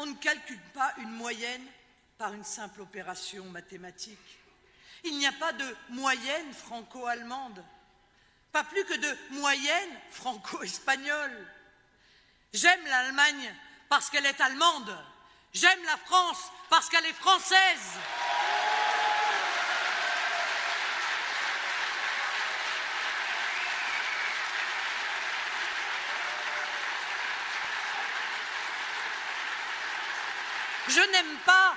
on ne calcule pas une moyenne par une simple opération mathématique. Il n'y a pas de moyenne franco-allemande, pas plus que de moyenne franco-espagnole. J'aime l'Allemagne parce qu'elle est allemande. J'aime la France parce qu'elle est française. Je n'aime pas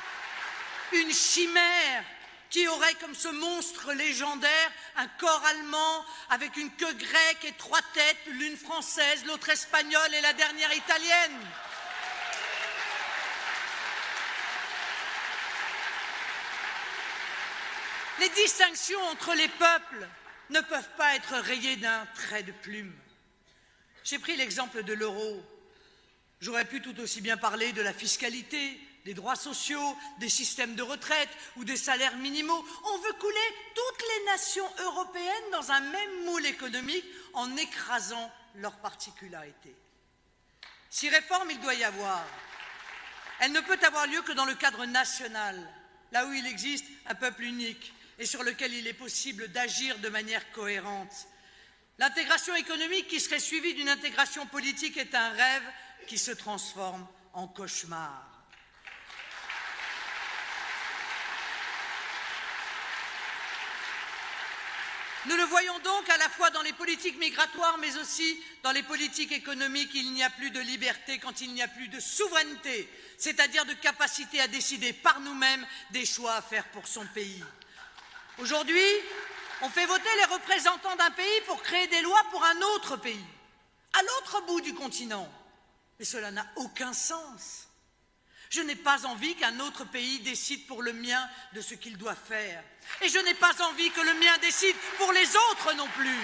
une chimère qui aurait comme ce monstre légendaire un corps allemand avec une queue grecque et 3 têtes, l'une française, l'autre espagnole et la dernière italienne. Les distinctions entre les peuples ne peuvent pas être rayées d'un trait de plume. J'ai pris l'exemple de l'euro. J'aurais pu tout aussi bien parler de la fiscalité, des droits sociaux, des systèmes de retraite ou des salaires minimaux. On veut couler toutes les nations européennes dans un même moule économique en écrasant leurs particularités. Si réforme il doit y avoir, elle ne peut avoir lieu que dans le cadre national, là où il existe un peuple unique et sur lequel il est possible d'agir de manière cohérente. L'intégration économique qui serait suivie d'une intégration politique est un rêve qui se transforme en cauchemar. Nous le voyons donc à la fois dans les politiques migratoires, mais aussi dans les politiques économiques. Il n'y a plus de liberté quand il n'y a plus de souveraineté, c'est-à-dire de capacité à décider par nous-mêmes des choix à faire pour son pays. Aujourd'hui, on fait voter les représentants d'un pays pour créer des lois pour un autre pays, à l'autre bout du continent. Mais cela n'a aucun sens. Je n'ai pas envie qu'un autre pays décide pour le mien de ce qu'il doit faire. Et je n'ai pas envie que le mien décide pour les autres non plus.